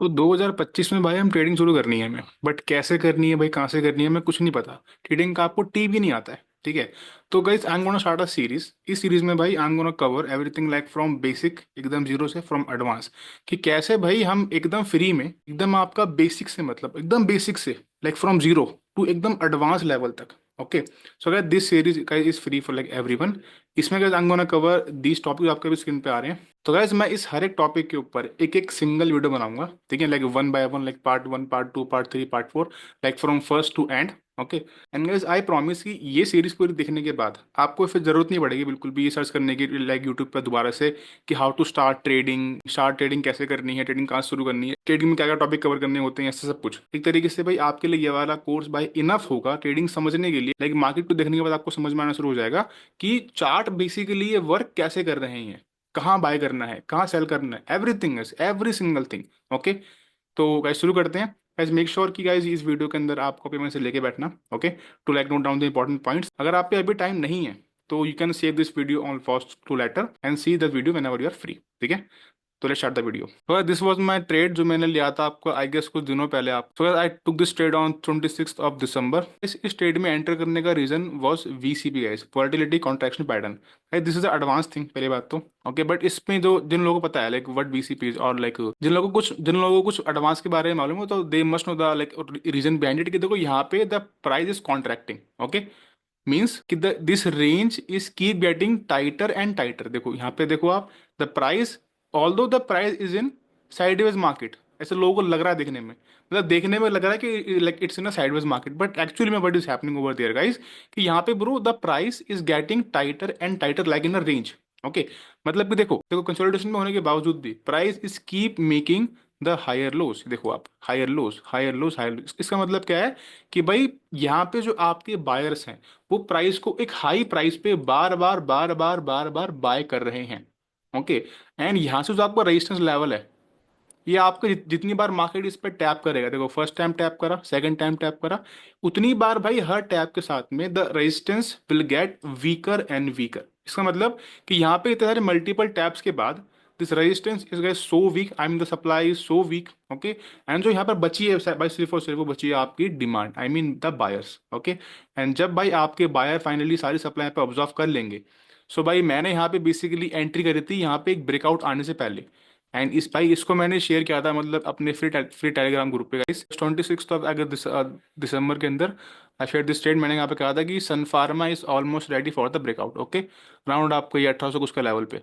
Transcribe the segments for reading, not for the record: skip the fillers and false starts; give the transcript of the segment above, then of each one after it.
तो 2025 में भाई हम ट्रेडिंग शुरू करनी है हमें, बट कैसे करनी है भाई, कहाँ से करनी है, हमें कुछ नहीं पता। ट्रेडिंग का आपको टी भी नहीं आता है, ठीक है। तो guys I am gonna start a series. इस सीरीज में भाई आई am gonna cover everything like from basic, एकदम जीरो से, फ्रॉम एडवांस, कि कैसे भाई हम एकदम फ्री में, एकदम आपका बेसिक से, मतलब एकदम बेसिक से, लाइक फ्रॉम जीरो टू एकदम एडवांस लेवल तक। Okay. So guys this series guys is free for like everyone. इसमें guys I am gonna cover these topic, आपके भी स्क्रीन पे आ रहे हैं। तो गाइज मैं इस हर एक टॉपिक के ऊपर एक एक सिंगल वीडियो बनाऊंगा, ठीक है, like one by one, like part one, part two, part three, part four, like from first to end. Okay. And guys I promise कि ये सीरीज पूरी देखने के बाद आपको फिर जरूरत नहीं पड़ेगी बिल्कुल भी ये सर्च करने की, लाइक यूट्यूब पर दोबारा से, कि हाउ टू स्टार्ट ट्रेडिंग कैसे करनी है, ट्रेडिंग कहाँ से शुरू करनी है, ट्रेडिंग में क्या क्या टॉपिक कवर करने होते हैं, ऐसे सब कुछ। एक तरीके से भाई आपके लिए ये वाला कोर्स भाई इनफ होगा ट्रेडिंग समझने के लिए, लाइक मार्केट को देखने के बाद आपको समझ में आना शुरू हो जाएगा कि चार्ट बेसिकली ये वर्क कैसे कर रहे हैं, कहाँ बाय करना है, कहाँ सेल करना है, everything is every single thing. Okay. तो गाइस शुरू करते हैं। गाइस मेक श्योर कि गाइस इस वीडियो के अंदर आप कॉपी में से लेके बैठना, okay, to like note down the important points. अगर आप पे अभी टाइम नहीं है तो you can save this video on first to later and see the video whenever you are free, ठीक है। तो लेट्स स्टार्ट द वीडियो। तो दिस वाज माय ट्रेड जो मैंने लिया था आपको आई गेस कुछ दिनों पहले। आप so I took this trade on 26 December. इस ट्रेड में एंटर करने का reason was VCP guys, volatility contraction pattern. This is advance thing, पहली बात तो। ओके, बट इसमें जो जिन लोगों को पता है लाइक व्हाट वीसीपी इज, और लाइक जिन लोगों को कुछ एडवांस के बारे में मालूम हो, तो they must know the like reason behind it, कि देखो यहाँ पे the price is contracting. Okay. Means कि the this range is keep getting tighter and tighter. देखो यहाँ पे, देखो आप, the price, although the price is in sideways market, ऐसे लोगों को लग रहा है देखने में, मतलब देखने में लग रहा है कि like it's in a sideways market, but actually में what is happening over there guys, कि यहाँ पे bro the price is getting tighter and tighter like in a range. Okay. मतलब कि देखो देखो कंसोलिडेशन में होने के बावजूद भी price is keep making the higher lows. देखो आप, higher lows, higher lows, higher lows. इसका मतलब क्या है कि भाई यहाँ पे जो आपके बायर्स हैं वो प्राइस को एक हाई प्राइस पे बार बार बार बार बार बार बाय कर रहे हैं। ओके। एंड यहाँ से जो आपका रेजिस्टेंस लेवल है, ये आपको जितनी बार मार्केट इस पर टैप करेगा, देखो फर्स्ट टाइम टैप करा, सेकंड टाइम टैप करा, उतनी बार भाई हर टैप के साथ में the resistance will get weaker and weaker. इसका मतलब कि यहाँ पे इतने सारे मल्टीपल टैप्स के बाद this resistance is gas so weak, I mean the supply is so weak. Okay. And जो यहाँ पर बची है भाई सिर्फ और सिर्फ वो बची है आपकी demand, I mean the buyers. Okay. And जब भाई आपके बायर फाइनली सारी सप्लाई पे ऑब्जर्व कर लेंगे, सो भाई मैंने यहाँ पे बेसिकली एंट्री करी थी यहाँ पे एक ब्रेकआउट आने से पहले। एंड इस भाई इसको मैंने शेयर किया था, मतलब अपने फ्री टेलीग्राम ग्रुप पे गाइस, 26 दिसंबर के अंदर आई शेयर दिस ट्रेड। मैंने यहाँ पे कहा था कि Sun Pharma is almost ready for the breakout. Okay. Round आपको ये 1800 कुछ का लेवल पे।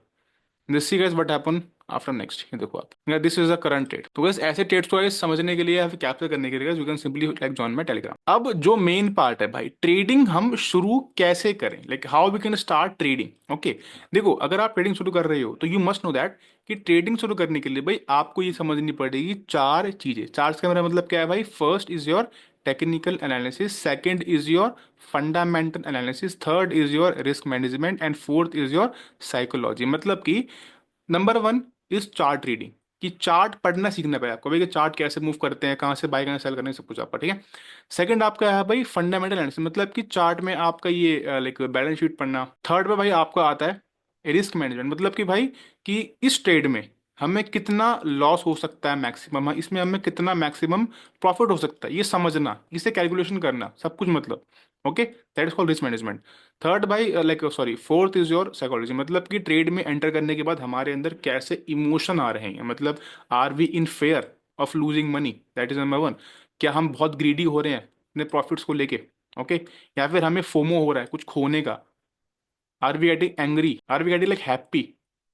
This see guys what happen after next, ये देखो आप, this is the current trade. तो बस ऐसे ट्रेड्स को guys समझने के लिए या फिर कैप्चर करने के लिए you can simply like join my Telegram. अब जो मेन पार्ट है भाई, ट्रेडिंग हम शुरू कैसे करें, like how we can start trading. Okay. देखो अगर आप ट्रेडिंग शुरू कर रहे हो तो यू मस्ट नो दैट कि ट्रेडिंग शुरू करने के लिए भाई आपको ये समझनी पड़ेगी चार चीजें। चार का मेरा मतलब क्या है भाई, first is your technical analysis, second is your fundamental analysis, third is your risk management, and fourth is your psychology. मतलब कि number one is chart reading, कि चार्ट पढ़ना सीखना पड़ेगा आपको भाई, कि चार्ट कैसे मूव करते हैं, कहाँ से बाय करना, सेल करना, सब कुछ आपका, ठीक है। सेकंड आपका है भाई फंडामेंटल एनालिसिस, मतलब कि चार्ट में आपका ये लाइक बैलेंस शीट पढ़ना। थर्ड पे भाई आपका आता है रिस्क मैनेजमेंट, मतलब कि भाई कि इस ट्रेड में हमें कितना लॉस हो सकता है मैक्सिमम, इसमें हमें कितना मैक्सिमम प्रॉफिट हो सकता है, ये समझना, इसे कैलकुलेशन करना, सब कुछ मतलब। Okay, that is called risk management. Third भाई like sorry fourth is your psychology, मतलब कि ट्रेड में एंटर करने के बाद हमारे अंदर कैसे इमोशन आ रहे हैं, मतलब are we in fear of losing money, that is number one. क्या हम बहुत ग्रीडी हो रहे हैं अपने प्रॉफिट्स को लेके, ओके, या फिर हमें फोमो हो रहा है कुछ खोने का, are we getting angry, are we getting like happy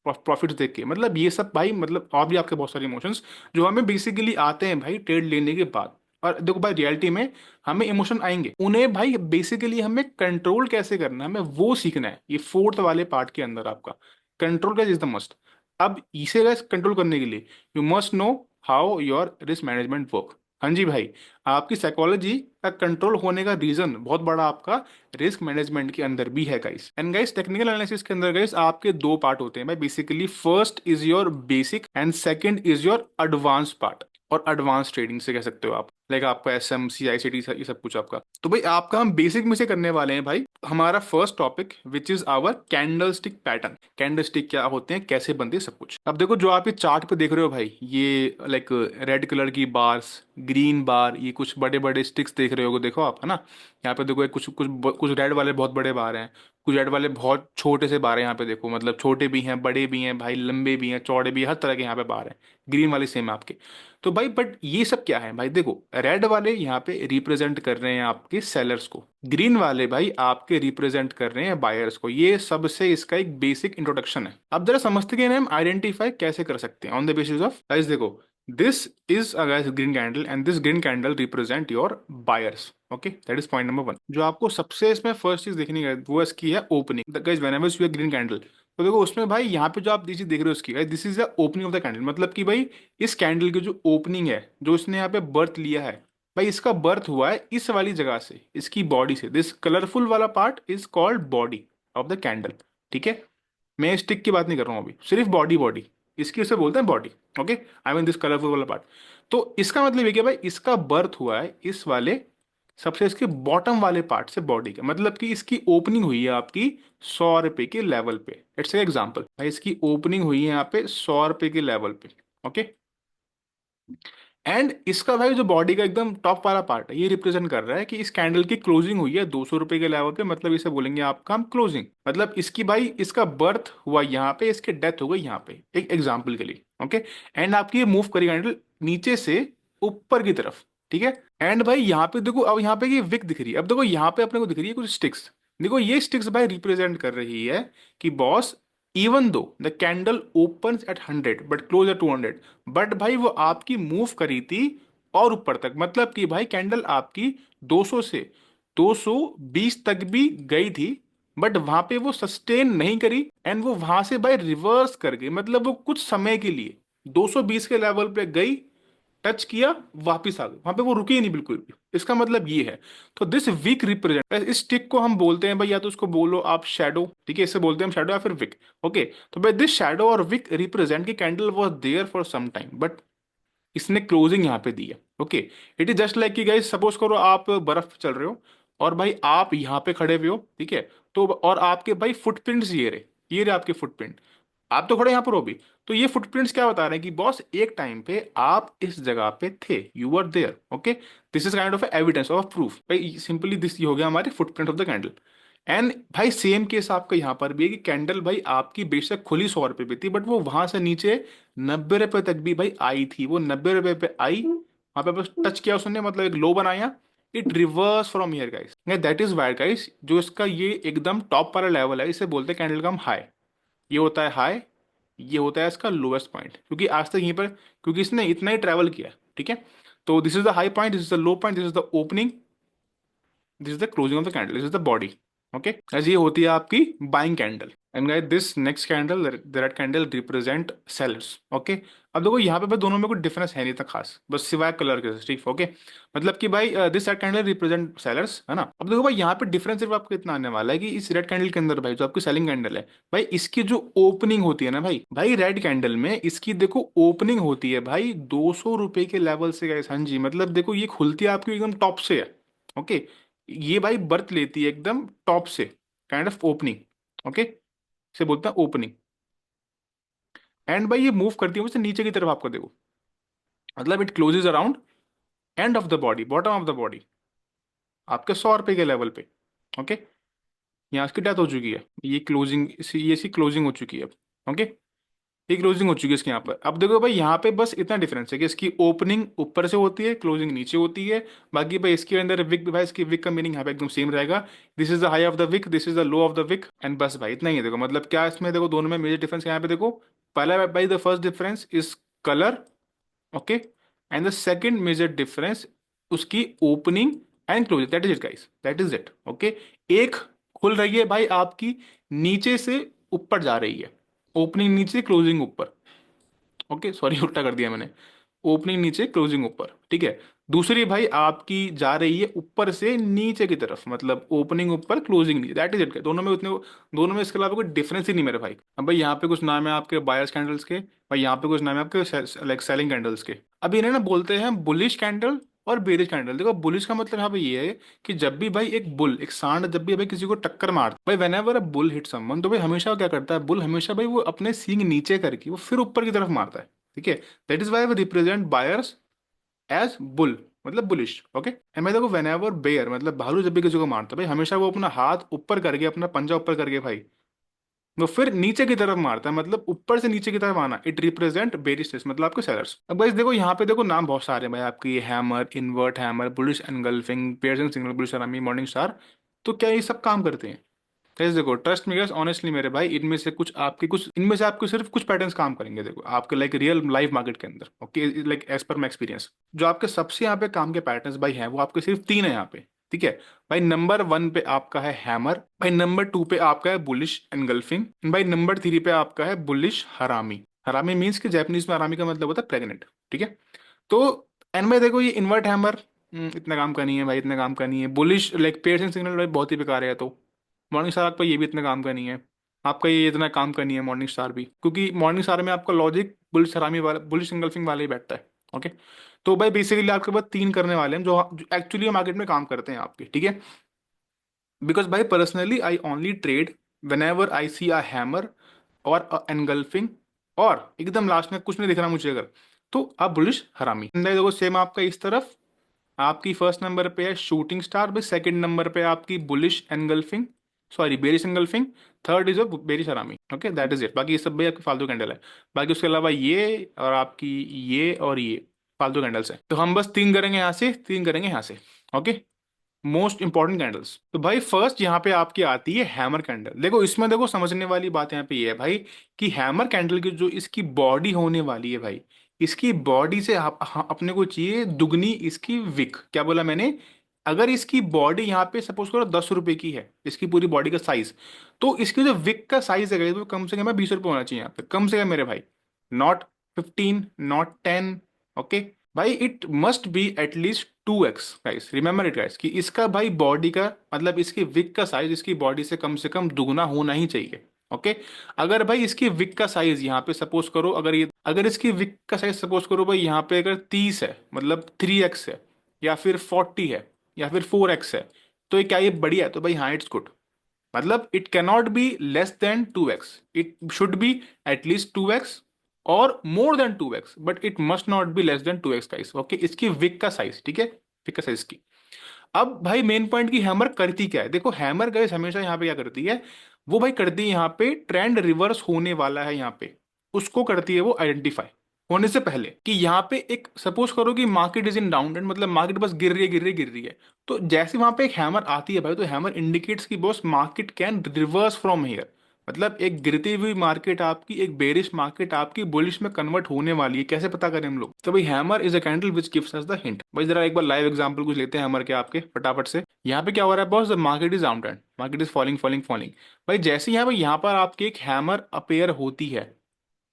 profit देख के, मतलब ये सब भाई, मतलब और भी आपके बहुत सारे इमोशंस जो हमें बेसिकली आते हैं भाई ट्रेड लेने के बाद। और देखो भाई रियलिटी में हमें इमोशन आएंगे, उन्हें भाई बेसिकली हमें कंट्रोल कैसे करना है, हमें वो सीखना है। ये फोर्थ वाले पार्ट के अंदर आपका कंट्रोल का इज द मस्ट। अब इसे गैस कंट्रोल करने के लिए you must know how your risk management work. हाँ जी भाई, आपकी साइकोलॉजी का कंट्रोल होने का रीजन बहुत बड़ा आपका रिस्क मैनेजमेंट के अंदर भी है guys. And guys technical analysis के अंदर गाइस आपके दो पार्ट होते हैं भाई basically, first is your basic and second is your advance part, और एडवांस ट्रेडिंग से कह सकते हो आप। लाइक आपका SMC ICT ये सब कुछ आपका। तो भाई आपका हम बेसिक में से करने वाले हैं भाई। हमारा first topic which is our candle stick pattern. Candle stick क्या होते हैं, कैसे बनते हैं, सब कुछ। अब देखो जो आप ये चार्ट पे देख रहे हो भाई, ये लाइक रेड कलर की बार्स, ग्रीन बार, ये कुछ बड़े बड़े स्टिक्स देख रहे हो, देखो आप, है ना। यहाँ पे देखो कुछ कुछ कुछ रेड वाले बहुत बड़े बार हैं, कुछ रेड वाले बहुत छोटे से बार हैं। यहाँ पे देखो मतलब छोटे भी हैं, बड़े भी हैं भाई, लंबे भी हैं, चौड़े भी हैं, हर तरह के यहाँ पे बार हैं। ग्रीन वाले सेम आपके। तो भाई बट ये सब क्या है भाई, देखो रेड वाले यहाँ पे रिप्रेजेंट कर रहे हैं आपके सेलर्स को, ग्रीन वाले भाई आपके रिप्रेजेंट कर रहे हैं बायर्स को। ये सबसे इसका एक बेसिक इंट्रोडक्शन है। अब जरा समझते हैं हम आइडेंटिफाई कैसे कर सकते हैं on the basis of, guys देखो this is a guys green candle and this green candle represent your buyers. Okay, that is point number one. जो आपको सबसे इसमें फर्स्ट चीज देखनी है वो इसकी है opening. Guys whenever you green candle, तो देखो उसमें भाई यहाँ पे जो आप चीज देख रहे हो उसकी, this is the opening of the candle. मतलब कि भाई इस कैंडल की जो ओपनिंग है, जो इसने यहाँ पे बर्थ लिया है भाई, इसका बर्थ हुआ है इस वाली जगह से, इसकी बॉडी से। दिस कलरफुल वाला part is called body of the candle. ठीक है, मैं स्टिक की बात नहीं कर रहा हूँ अभी, सिर्फ बॉडी, बॉडी इसकी उसे बोलते हैं body. Okay, I mean this colourful वाला पार्ट। तो इसका मतलब ये कि भाई इसका बर्थ हुआ है इस वाले सबसे इसके बॉटम वाले पार्ट से बॉडी का। मतलब कि इसकी ओपनिंग हुई है आपकी 100 रुपए के लेवल पे। इट्स एग्जाम्पल भाई, इसकी ओपनिंग हुई है यहाँ पे 100 रुपए के लेवल पे। ओके, एंड इसका भाई जो बॉडी का एकदम टॉप वाला पार्ट है, ये रिप्रेजेंट कर रहा है कि इस कैंडल की क्लोजिंग हुई है 200 रुपए के लेवल पे। मतलब इसे बोलेंगे आपका हम क्लोजिंग। मतलब इसकी भाई इसका बर्थ हुआ यहाँ पे, इसकी डेथ हो गई यहाँ पे, एक एग्जाम्पल के लिए। ओके, एंड आपकी ये मूव करी कैंडल नीचे से ऊपर की तरफ। ठीक है, एंड भाई यहाँ पे देखो, अब यहाँ पे ये विक दिख रही है। अब देखो यहाँ पे अपने को दिख रही है कुछ स्टिक्स। देखो ये स्टिक्स भाई रिप्रेजेंट कर रही है कि boss, even though the candle opens eight 100 but close eight 200, but भाई वो आपकी मूव करी थी और ऊपर तक। मतलब कि भाई कैंडल आपकी 200 से 220 तक भी गई थी, बट वहां पे वो सस्टेन नहीं करी, एंड वो वहां से भाई रिवर्स कर गई। मतलब वो कुछ समय के लिए 220 के लेवल पे गई, टच किया, वापिस आ गए, वहां पे वो रुके ही नहीं बिल्कुल भी। इसका मतलब ये है। तो दिस वीक रिप्रेजेंट, इस टिक को हम बोलते हैं भाई, या तो उसको बोलो आप शेडो। ठीक है, इससे बोलते हैं हम शेडो या फिर विक। ओके, तो भाई दिस शेडो और विक रिप्रेजेंट की candle was there for some time, but इसने क्लोजिंग यहाँ पे दी है। Okay, it is just like कि गाइस सपोज करो आप बर्फ पे चल रहे हो और भाई आप यहाँ पे खड़े हुए हो। ठीक है, तो और आपके भाई फुटप्रिंट्स ये रहे आपके फुटप्रिंट। आप तो खड़े यहाँ पर हो भी। तो ये फुटप्रिंट्स क्या बता रहे हैं कि बॉस एक टाइम पे आप इस जगह पे थे, you are there. Okay, this is kind of evidence of proof भाई, सिंपली दिस ये हो गया हमारे footprint of the candle. And भाई सेम केस आपका यहाँ पर भी है कि कैंडल भाई आपकी बेशक खुली 100 रुपए पे थी, बट वो वहां से नीचे 90 रुपए तक भी भाई आई थी। वो 90 रुपए पे आई, वहां पे बस टच किया उसने, मतलब एक लो बनाया, it reverse from here guys. That is Y guys, जो इसका ये एकदम टॉप वाला लेवल है, इसे बोलते हैं कैंडल का हम हाई। ये होता है हाई, ये होता है इसका लोएस्ट पॉइंट, क्योंकि आज तक यहीं पर, क्योंकि इसने इतना ही ट्रेवल किया। ठीक है, तो this is the high point, this is the low point, this is the opening, this is the closing of the candle, this is the body. Okay, ऐसे ये होती है आपकी buying candle. And guys this next candle, the red candle represent sellers. Okay, अब देखो यहाँ पे भाई दोनों में कोई डिफरेंस है नहीं था खास, बस सिवाय कलर के। ठीक, ओके, मतलब कि भाई this red candle represent sellers, है ना। अब देखो भाई यहाँ पे डिफरेंस सिर्फ आपको इतना आने वाला है कि इस रेड कैंडल के अंदर भाई जो आपकी सेलिंग कैंडल है भाई, इसकी जो ओपनिंग होती है ना भाई, रेड कैंडल में इसकी देखो ओपनिंग होती है भाई 200 रुपए के लेवल से गाइस। हाँ जी, मतलब देखो ये खुलती है आपकी एकदम टॉप से है। ओके, ये भाई बर्थ लेती है एकदम टॉप से, काइंड ऑफ ओपनिंग। ओके, इसे बोलते हैं ओपनिंग। एंड भाई ये मूव करती है मुझसे नीचे की तरफ, आपको देखो, मतलब it closes around end of the body, bottom of the body, आपके 100 रुपए के लेवल पे। ओके, यहाँ इसकी डेथ हो चुकी है, ये क्लोजिंग, ये इसकी क्लोजिंग हो चुकी है अब। ओके, ये क्लोजिंग हो चुकी है इसके यहाँ पर। अब देखो भाई यहाँ पे बस इतना डिफरेंस है कि इसकी ओपनिंग ऊपर से होती है, क्लोजिंग नीचे होती है। बाकी भाई इसके अंदर विक, भाई इसकी विक का मीनिंग यहाँ पे एकदम सेम रहेगा। This is the high of the wick, this is the low of the wick, and बस भाई इतना ही है। देखो मतलब क्या इसमें, देखो दोनों में मेजर डिफरेंस यहाँ पे देखो। पहला भाई the first difference is colour. Okay, and the second major difference उसकी opening and closing. That is it guys, that is it. Okay, एक खुल रही है भाई आपकी नीचे से ऊपर जा रही है, ओपनिंग नीचे क्लोजिंग ऊपर। ओके, सॉरी उल्टा कर दिया मैंने, ओपनिंग नीचे क्लोजिंग ऊपर। ठीक है, दूसरी भाई आपकी जा रही है ऊपर से नीचे की तरफ, मतलब ओपनिंग ऊपर क्लोजिंग नीचे। That is it. दोनों में उतने, दोनों में इसके अलावा कोई डिफरेंस ही नहीं मेरे भाई। अब भाई यहाँ पे कुछ नाम है आपके बायर्स कैंडल्स के, भाई यहाँ पे कुछ नाम है आपके लाइक सेलिंग कैंडल्स के। अब इन्हें ना बोलते हैं बुलिश कैंडल और बेरिश कैंडल। देखो बुलिश का मतलब यहाँ पे ये है कि जब भी भाई एक बुल, एक सांड जब भी भाई किसी को टक्कर मारता भाई, when ever a bull hit someone, तो भाई हमेशा वो क्या करता है, बुल हमेशा भाई वो अपने सींग नीचे करके वो फिर ऊपर की तरफ मारता है। ठीक है, that is why we represent buyers as bull, मतलब बुलिश। ओके, एंड मैं देखो वेन एवर बेयर मतलब भालू जब भी किसी को मारता है भाई, हमेशा वो अपना हाथ ऊपर करके, अपना पंजा ऊपर करके भाई वो फिर नीचे की तरफ मारता है, मतलब ऊपर से नीचे की तरफ आना। इट रिप्रेजेंट बेरिस्टेस, मतलब आपके सेलर्स। अब गाइस देखो यहाँ पे देखो नाम बहुत सारे हैं भाई आपकी, hammer, invert hammer, bullish engulfing, piercing signal, bullish अरामी, मॉर्निंग स्टार। तो क्या ये सब काम करते हैं? गाइस देखो ट्रस्ट मी गाइस, ऑनेस्टली मेरे भाई, इनमें से कुछ आपके कुछ, इनमें से आपके सिर्फ कुछ पैटर्न्स काम करेंगे देखो आपके लाइक रियल लाइव मार्केट के अंदर। Okay, like as per my experience, जो आपके सबसे यहाँ पे काम के पैटर्न्स भाई हैं वो आपके सिर्फ तीन है यहाँ पे। ठीक है भाई, नंबर वन पे आपका है हैमर, भाई नंबर टू पे आपका है बुलिश एनगल्फिंग, भाई नंबर थ्री पे आपका है बुलिश हरामी। हरामी मीन्स कि जापानीज में हरामी का मतलब होता है प्रेग्नेंट। ठीक है, तो एंड में देखो ये इन्वर्ट हैमर इतना काम का नहीं है भाई, इतने काम का नहीं है। बुलिश लाइक पेयर्स सिग्नल भाई बहुत ही बेकार है। तो मॉर्निंग स्टार आपका ये भी इतना काम का नहीं है, आपका ये इतना काम का नहीं है मॉर्निंग स्टार भी, क्योंकि मॉर्निंग स्टार में आपका लॉजिक बुलिश हरामी वाला, बुलिश इंगल्फिंग वाला ही बैठता है। ओके, तो भाई बेसिकली आपके पास तीन करने वाले हैं जो एक्चुअली मार्केट में काम करते हैं आपके। ठीक है, बिकॉज भाई personally I only trade whenever I see a hammer और एनगल्फिंग, और एकदम लास्ट में कुछ नहीं दिख रहा मुझे अगर, तो आप बुलिश हरामी। देखो सेम आपका इस तरफ, आपकी फर्स्ट नंबर पे है शूटिंग स्टार भाई, सेकंड नंबर पे आपकी bullish engulfing, sorry bearish engulfing, third is a bearish हरामी। Okay, that is it. बाकी ये सब भाई आपके फालतू कैंडल है। बाकी उसके अलावा ये और आपकी ये और ये फालतू कैंडल्स है। तो हम बस तीन करेंगे यहाँ से, तीन करेंगे यहाँ से। Okay, most important candles. तो भाई फर्स्ट यहाँ पे आपकी आती है हैमर कैंडल। देखो इसमें देखो समझने वाली बात यहाँ पे ये है भाई कि हैमर कैंडल की जो इसकी बॉडी होने वाली है भाई, इसकी बॉडी से अपने को चाहिए दुगनी इसकी विक। क्या बोला मैंने? अगर इसकी बॉडी यहाँ पे सपोज करो 10 रुपए की है, इसकी पूरी बॉडी का साइज, तो इसकी जो विक का साइज है वो कम से कम 20 रुपए होना चाहिए यहाँ पे, कम से कम मेरे भाई, नॉट 15, नॉट 10। ओके भाई, it must be at least 2x guys, remember it guys, कि इसका भाई बॉडी का मतलब इसकी विक का साइज इसकी बॉडी से कम दुगना होना ही चाहिए। ओके, अगर भाई इसकी विक का साइज यहाँ पे सपोज करो, अगर ये, अगर इसकी विक का साइज सपोज करो भाई यहाँ पे अगर 30 है, मतलब 3x है, या फिर 40 है, या फिर 4x है, तो ये क्या ये बढ़िया है? तो भाई हाँ, इट्स गुड। मतलब it cannot be less than 2x, it should be at least 2x और more than 2x, but it must not be less than 2x guys. Okay, इसकी विक का साइज, ठीक है, विक का साइज की। अब भाई मेन पॉइंट की हैमर करती क्या है? देखो हैमर गाइस हमेशा यहाँ पे क्या करती है, वो भाई करती है यहाँ पे ट्रेंड रिवर्स होने वाला है यहाँ पे, उसको करती है वो आइडेंटिफाई होने से पहले, कि यहाँ पे एक सपोज करो कि market is in down trend, मतलब मार्केट बस गिर रही है गिर रही है गिर रही है, तो जैसे वहां पे एक हैमर आती है भाई, तो हैमर इंडिकेट्स की boss market can reverse from here. मतलब एक गिरती हुई मार्केट आपकी, एक बेरिश मार्केट आपकी बुलिश में कन्वर्ट होने वाली है। कैसे पता करें हम लोग? तो भाई hammer is a candle which gives us the hint. भाई जरा एक बार लाइव एग्जांपल कुछ लेते हैं हैमर के आपके फटाफट से। यहाँ पे क्या हो रहा है boss? The market is down trend, market is falling falling falling. भाई जैसे यहाँ पर आपकी एक हैमर अपेयर होती है,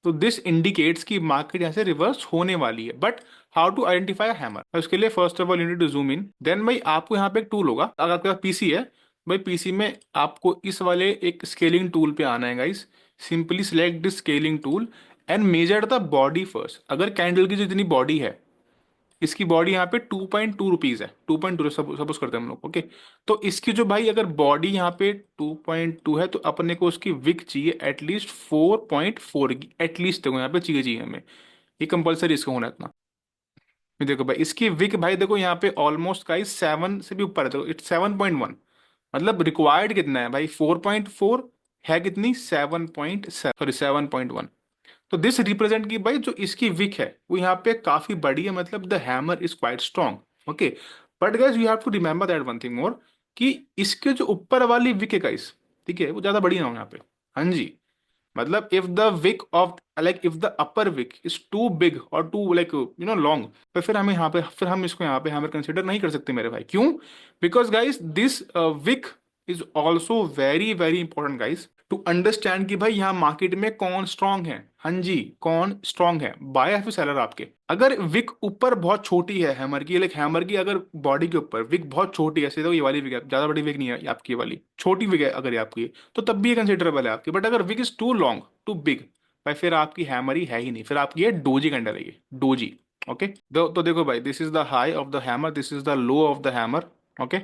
तो दिस इंडिकेट्स कि मार्केट यहाँ से रिवर्स होने वाली है। But how to identify hammer? उसके लिए first of all you need to zoom in, then भाई आपको यहाँ पे एक टूल होगा, अगर आपके पास पीसी है भाई, पीसी में आपको इस वाले एक स्केलिंग टूल पे आना है guys. Simply select this scaling tool and measure the body first. अगर कैंडल की जो इतनी बॉडी है, इसकी बॉडी यहाँ पे 2.2 रुपीज है, 2.2 सपोज करते हैं हम लोग। ओके, तो इसकी जो भाई अगर बॉडी यहाँ पे 2.2 है, तो अपने को उसकी विक चाहिए एटलीस्ट 4.4 की, एटलीस्ट देखो यहाँ पे चाहिए चाहिए हमें, ये कंपलसरी इसका होना है इतना। ये देखो भाई इसकी विक भाई देखो यहाँ पे ऑलमोस्ट गाइस 7 से भी ऊपर है, देखो इट्स 7.1। मतलब रिक्वायर्ड कितना है भाई? 4.4 है, कितनी? 7.7, सॉरी 7.1। तो दिस रिप्रेजेंट की भाई जो इसकी विक है वो यहाँ पे काफी बड़ी है, मतलब the hammer is quite strong. Okay, but guys you have to remember that one thing more, कि इसके जो ऊपर वाली विक है गाइस, ठीक है, वो ज्यादा बड़ी ना हो यहाँ पे। हाँ जी, मतलब if the wick of, like if the upper wick is too big और टू लाइक लॉन्ग, तो फिर हमें यहाँ पे, फिर हम इसको यहाँ पे हैमर कंसिडर नहीं कर सकते मेरे भाई। क्यों? Because guys this wick is also very very important guys to understand कि भाई यहाँ मार्केट में कौन स्ट्रांग है। हाँ जी, कौन स्ट्रांग है, बाय या फिर सेलर आपके। अगर विक ऊपर बहुत छोटी है हैमर की, लाइक हैमर की अगर बॉडी के ऊपर विक बहुत छोटी है, सीधा ये वाली विक है, ज्यादा बड़ी विक नहीं है ये आपकी, ये वाली छोटी विक है अगर ये आपकी, तो तब भी ये कंसिडरेबल है आपकी। बट अगर wick is too long too big, भाई फिर आपकी हैमर ही है ही नहीं, फिर आपकी ये डोजी कैंडल है, ये डोजी। ओके, तो देखो भाई, this is the high of the hammer, this is the low of the hammer, okay,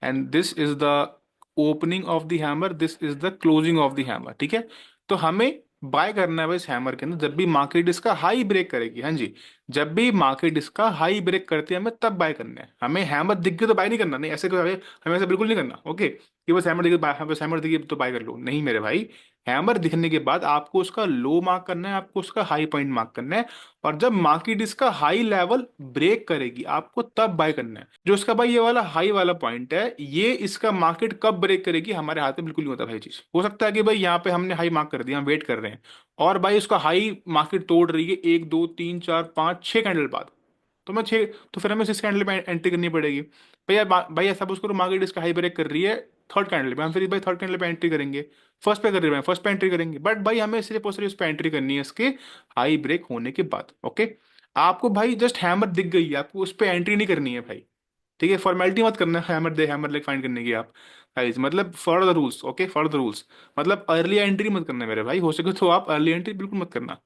and this is the opening of the hammer, this is the closing of the hammer, ठीक है। तो हमें bye करना है भाई इस hammer के अंदर जब भी मार्केट इसका हाई ब्रेक करेगी, हाँ जी, जब भी मार्केट इसका हाई ब्रेक करती है हमें तब बाय करना है। हमें हैमर दिख गई तो बाय नहीं करना, नहीं ऐसे हमें ऐसा बिल्कुल नहीं करना, ओके, कि बस हैमर दिखे, बस हैमर दिखे तो बाय कर लो, नहीं मेरे भाई। हैमर दिखने के बाद आपको उसका लो मार्क करना है, आपको उसका हाई पॉइंट मार्क करना है, और जब मार्केट इसका हाई लेवल ब्रेक करेगी आपको तब बाय करना है। जो इसका भाई ये वाला हाई वाला पॉइंट है, ये इसका मार्केट कब ब्रेक करेगी हमारे हाथ में बिल्कुल नहीं होता भाई चीज। हो सकता है कि भाई यहाँ पे हमने हाई मार्क कर दिया, हम वेट कर रहे हैं, और भाई उसका हाई मार्केट तोड़ रही है एक दो तीन चार पाँच छह कैंडल बाद, तो मैं छः, तो फिर हमें 6 कैंडल पे एंट्री करनी पड़ेगी। भैया भाई ऐसा सपोज करो मार्केट इसका हाई ब्रेक कर रही है थर्ड कैंडल पे, हम फिर भाई थर्ड कैंडल पे एंट्री करेंगे, फर्स्ट पे कर रहे हैं फर्स्ट पे एंट्री करेंगे, बट भाई हमें सिर्फ और सिर्फ इस पे एंट्री करनी है इसके हाई ब्रेक होने के बाद, ओके। आपको भाई जस्ट हैमर दिख गई है, आपको उस पर एंट्री नहीं करनी है भाई, ठीक है, फॉर्मेलिटी मत करना हैमर दे हैमर लेग फाइंड करने की आप गाइस, मतलब follow the rules, okay, follow the rules, मतलब अर्ली एंट्री मत करना मेरे भाई, हो सके तो आप अर्ली एंट्री बिल्कुल मत करना,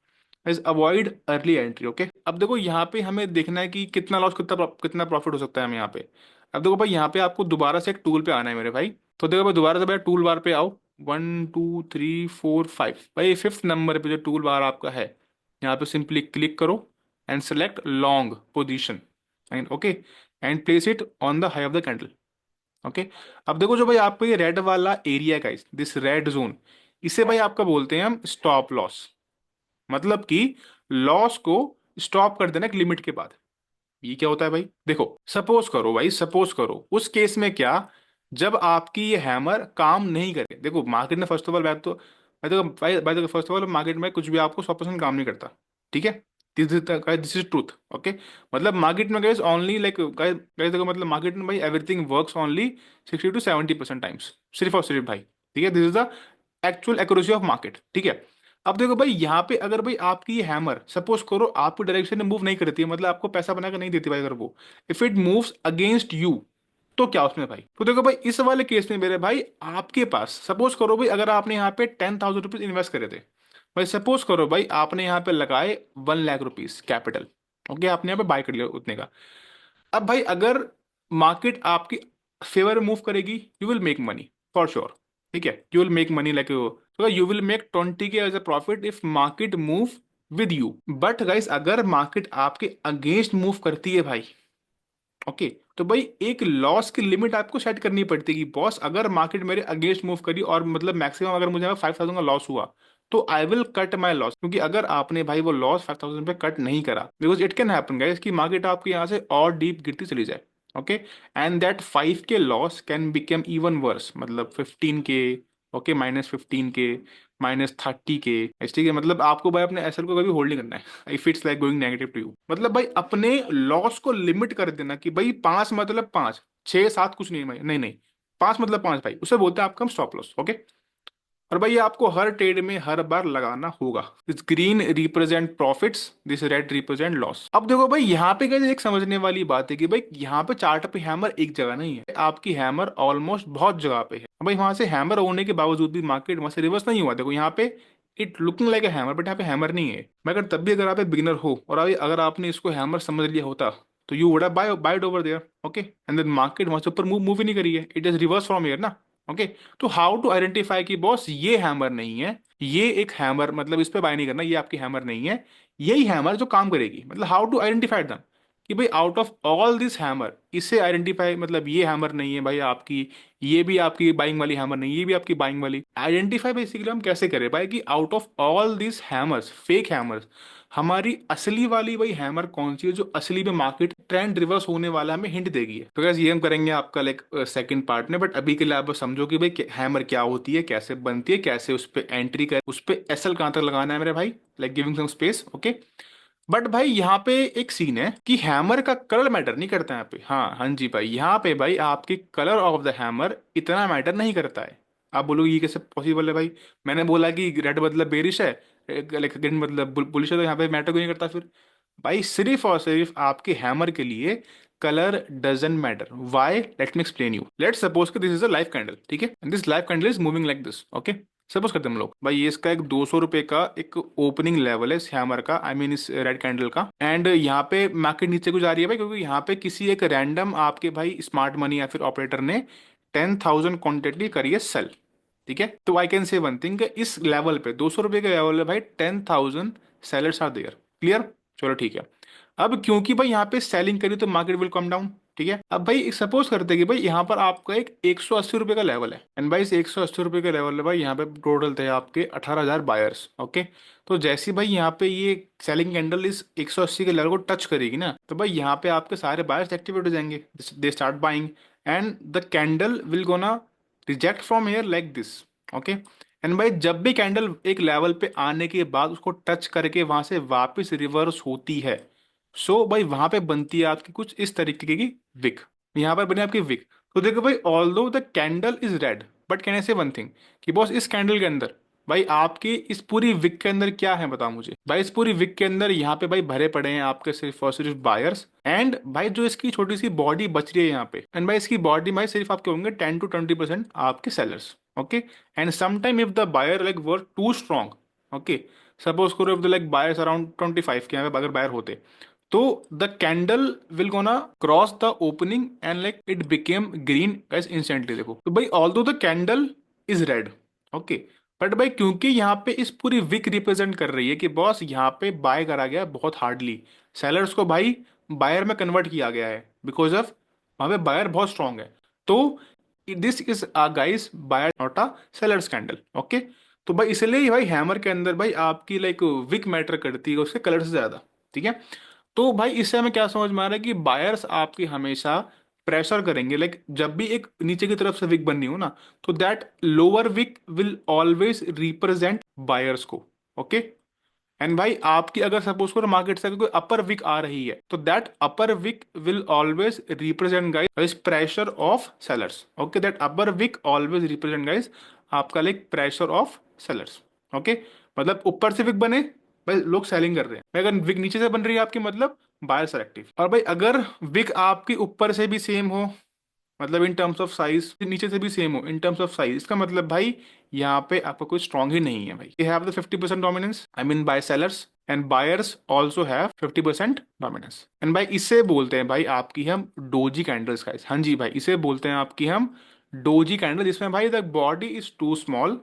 is avoid early entry, okay. अब देखो यहाँ पे हमें देखना है कि कितना लॉस कितना प्रॉफिट हो सकता है हमें यहाँ पे। अब देखो भाई यहाँ पे आपको दोबारा से एक टूल पे आना है मेरे भाई, तो देखो भाई दोबारा से भाई टूल बार पे आओ, 1 2 3 4 5, भाई फिफ्थ नंबर पे जो टूल बार आपका है, यहाँ पे सिंपली क्लिक करो and select long position and okay, and place it on the high of the candle, okay. अब देखो जो भाई आपको ये रेड वाला एरिया का, दिस रेड जोन, इसे भाई आपका बोलते हैं हम स्टॉप लॉस, मतलब कि लॉस को स्टॉप कर देना एक लिमिट के बाद। ये क्या होता है भाई, देखो सपोज करो भाई, सपोज करो उस केस में क्या, जब आपकी ये हैमर काम नहीं करे, देखो मार्केट में फर्स्ट ऑफ ऑल बात तो भाई, देखो भाई भाई फर्स्ट ऑफ ऑल मार्केट में कुछ भी आपको 100% काम नहीं करता, ठीक है, दिस इज ट्रूथ, ओके। मतलब मार्केट में guys only like guys guys देखो, मतलब मार्केट में भाई everything works only 60 to 70% times, सिर्फ और सिर्फ भाई, ठीक है, this is the actual accuracy of market, ठीक है। अब देखो भाई यहाँ पे अगर भाई आपकी ये हैमर सपोज करो आपकी डायरेक्शन में मूव नहीं करती है, मतलब आपको पैसा बनाकर नहीं देती भाई, अगर वो if it moves against you, तो क्या उसमें भाई, तो देखो भाई इस वाले केस में मेरे भाई आपके पास सपोज करो भाई अगर आपने यहाँ पे 10,000 रुपीज इन्वेस्ट करे थे, भाई सपोज करो भाई आपने यहाँ पे लगाए 1 लाख रुपीज कैपिटल, ओके, आपने यहाँ पे बाय कर लिया उतने का। अब भाई अगर मार्केट आपकी फेवर मूव करेगी, you will make money for sure, ठीक है, you will make money like तो यू विल मेक 20 के as a profit if market move with you. But guys अगर मार्केट आपके अगेंस्ट मूव करती है भाई, ओके, तो भाई एक लॉस की लिमिट आपको सेट करनी पड़ती है कि बॉस अगर मार्केट मेरे अगेंस्ट मूव करी और मतलब मैक्सिमम अगर मुझे 5,000 का लॉस हुआ, तो I will cut my loss, क्योंकि अगर आपने भाई वो लॉस 5,000 पे कट नहीं करा, because it can happen guys कि मार्केट आपके यहाँ से और डीप गिरती चली जाए, ओके, एंड दैट 5 के loss can become even worse, मतलब 15 के, ओके, -15 के, -30 के, ठीक है, मतलब आपको भाई अपने एसएल को कभी होल्ड नहीं करना है if it's like going negative to you, मतलब भाई अपने लॉस को लिमिट कर देना कि भाई 5 मतलब 5, 6 7 कुछ नहीं भाई, नहीं नहीं, 5 मतलब 5 भाई, उसे बोलते हैं आपका हम स्टॉप लॉस, ओके। और भाई ये आपको हर ट्रेड में हर बार लगाना होगा। This green represent profits, this red represent loss. अब देखो भाई यहाँ पे कैसे एक समझने वाली बात है कि भाई यहाँ पे चार्ट पे हैमर एक जगह नहीं है, आपकी हैमर ऑलमोस्ट बहुत जगह पे है। भाई वहां से हैमर होने के बावजूद भी मार्केट वहां से रिवर्स नहीं हुआ, देखो यहाँ पे it looking like a hammer, but यहाँ पे हैमर नहीं है। मगर तब भी अगर आप बिगिनर हो और अगर आपने इसको हैमर समझ लिया होता, तो you would have buy over there, okay, and then market वहां से ऊपर मूव ही नहीं करी है, it is reverse from here ना, ओके। तो हाउ टू आइडेंटिफाई कि बॉस ये हैमर नहीं है, ये एक हैमर, मतलब इस पे बाय नहीं करना, ये आपकी हैमर नहीं है, यही हैमर जो काम करेगी, मतलब हाउ टू आइडेंटिफाई दैम, कि भाई out of all this hammer इससे आइडेंटिफाई, मतलब ये हैमर नहीं है भाई आपकी, ये भी आपकी बाइंग वाली हैमर नहीं, ये भी आपकी बाइंग वाली, आइडेंटिफाई बेसिकली हम कैसे करें भाई कि out of all this hammers, fake hammers, हमारी असली वाली भाई हैमर कौन सी है जो असली में मार्केट ट्रेंड रिवर्स होने वाला हमें हिंट देगी है। तो गैस ये हम करेंगे आपका लाइक सेकंड पार्ट में, बट अभी के लिए आप बस समझो कि भाई हैमर क्या होती है, कैसे बनती है, कैसे उस पर एंट्री कर, उस पर एसएल कहाँ तक लगाना है मेरे भाई, like giving some space, okay. But भाई यहाँ पे एक सीन है कि हैमर का कलर मैटर नहीं करता यहाँ पे, हाँ हाँ जी भाई, यहाँ पे भाई आपकी कलर ऑफ द हैमर इतना मैटर नहीं करता है। आप बोलोगे ये कैसे पॉसिबल है भाई, मैंने बोला कि रेड मतलब बेरिश है, लाइक ग्रीन मतलब बुलिश है, तो यहाँ पे मैटर क्यों नहीं करता फिर। भाई सिर्फ और सिर्फ आपके हैमर के लिए colour doesn't matter, why, let me explain you. Let's suppose कि this is a live candle, ठीक है, and this live candle is moving like this, okay. Suppose करते हैं हम लोग भाई, ये इसका एक 200 रुपए का एक ओपनिंग लेवल है इस हैमर का, आई मीन इस रेड कैंडल का। एंड यहाँ पे मार्केट नीचे को जा रही है भाई, क्योंकि यहाँ पे किसी एक रैंडम आपके भाई स्मार्ट मनी या फिर ऑपरेटर ने 10,000 क्वांटिटी करी है सेल। ठीक है, तो I can say one thing, इस लेवल पे 200 रुपए के लेवल पे भाई 10,000 सेलर्स आर देयर। क्लियर? चलो ठीक है। अब क्योंकि भाई यहाँ पे सेलिंग करी तो मार्केट विल कम डाउन। ठीक है, अब भाई सपोज करते हैं कि भाई यहाँ पर आपका एक 180 रुपए का लेवल है, एंड भाई इस 180 रुपए के लेवल है भाई, यहाँ पे टोटल थे आपके 18,000 बायर्स। ओके, तो जैसे भाई यहाँ पे ये सेलिंग कैंडल इस 180 के लेवल को टच करेगी ना, तो भाई यहाँ पे आपके सारे बायर्स एक्टिवेट हो जाएंगे, they start buying, and the candle will gonna reject from here like this. Okay, and भाई जब भी कैंडल एक लेवल पे आने के बाद उसको टच करके वहां से वापस रिवर्स होती है, सो भाई वहां पे बनती है आपकी कुछ इस तरीके की विक। यहाँ पर बने आपकी विक। तो देखो भाई, ऑल दो the candle is red, but can I से वन थिंग कि बॉस इस कैंडल के अंदर भाई आपकी इस पूरी विक के अंदर क्या है बताओ मुझे। भाई इस पूरी विक के अंदर यहाँ पे भाई भरे पड़े हैं आपके सिर्फ और सिर्फ बायर्स, एंड भाई जो इसकी छोटी सी बॉडी बच रही है यहाँ पे, एंड भाई इसकी बॉडी भाई सिर्फ आपके होंगे 10 to 20% आपके sellers. Okay, and sometime if the buyer like were too strong, okay, suppose करो if the like buyers around 25 के यहाँ पे अगर बायर होते, तो the candle will gonna cross the opening and like it became green guys instantly. देखो तो भाई although the candle is red, okay, but भाई क्योंकि यहाँ पे इस पूरी विक रिप्रेजेंट कर रही है कि बॉस यहाँ पे बाय करा गया है बहुत हार्डली, सेलर्स को भाई बायर में कन्वर्ट किया गया है बिकॉज ऑफ वहां पे बायर बहुत स्ट्रांग है। तो this is a guys buyer not a sellers candle. Okay, तो भाई इसलिए ही भाई हैमर के अंदर भाई आपकी लाइक विक मैटर करती है उसके कलर से ज्यादा। ठीक है, तो भाई इससे हमें क्या समझ में आ रहा है कि बायर्स आपकी हमेशा प्रेशर करेंगे, लाइक जब भी एक नीचे की तरफ से विक बननी हो ना, तो that lower wick will always represent buyers को। ओके, एंड भाई आपकी अगर सपोज करो मार्केट से कोई अपर विक आ रही है, तो that upper wick will always represent guys pressure of sellers. Okay, that upper wick always represent guys आपका like pressure of sellers. Okay, मतलब ऊपर से विक बने भाई लोग सेलिंग कर रहे हैं, भाई अगर विक नीचे से बन रही है आपकी मतलब बायर सेलेक्टिव। और भाई अगर विक आपकी ऊपर से भी सेम हो, मतलब इन टर्म्स ऑफ साइज नीचे से भी सेम हो इन टर्म्स ऑफ साइज, इसका मतलब भाई यहाँ पे आपका कोई स्ट्रांग ही नहीं है भाई। You have the 50% dominance, I mean by sellers, and buyers also have 50% dominance. And भाई इसे बोलते हैं भाई आपकी हम डोजी कैंडल्स गाइस। हाँ जी भाई, इसे बोलते हैं आपकी हम डोजी कैंडल, जिसमें भाई the body is too small,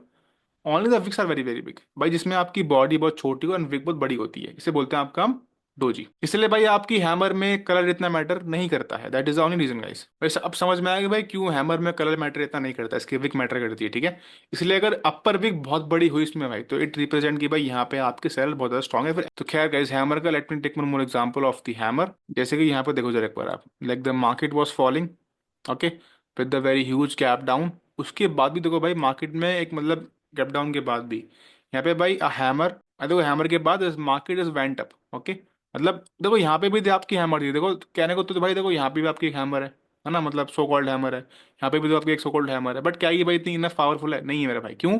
only the wicks are very very big. भाई जिसमें आपकी बॉडी बहुत छोटी हो और विक बहुत बड़ी होती है, इसे बोलते हैं आपका हम डोजी। इसलिए भाई आपकी हैमर में कलर इतना मैटर नहीं करता है, that is the only reason guys. वैसे अब समझ में आएगा भाई क्यों हैमर में कलर मैटर इतना नहीं करता, इसकी विक मैटर करती है। ठीक है, इसलिए अगर अपर विक बहुत बड़ी हुई इसमें भाई, तो इट रिप्रेजेंट की भाई यहाँ पे आपके सेल बहुत ज्यादा स्ट्रॉन्ग है फिर। तो खैर गाइस, हैमर का let me take one more example of the hammer. जैसे कि यहाँ पे देखो जरा एक बार आप, like the market was falling, okay, with the very huge gap down. उसके बाद भी देखो भाई मार्केट में एक मतलब गैप डाउन के बाद भी यहाँ पे भाई हैमर, देखो हैमर के बाद market is went up. Okay, मतलब देखो यहाँ पे भी आपकी हैमर थी, देखो कहने को तो भाई देखो यहाँ पे भी आपकी एक हैमर है ना, मतलब सो कॉल्ड हैमर है, यहाँ पे भी तो आपकी एक सो कॉल्ड हैमर है, बट क्या ये भाई इतनी इनफ पावरफुल है? नहीं है मेरा भाई। क्यों?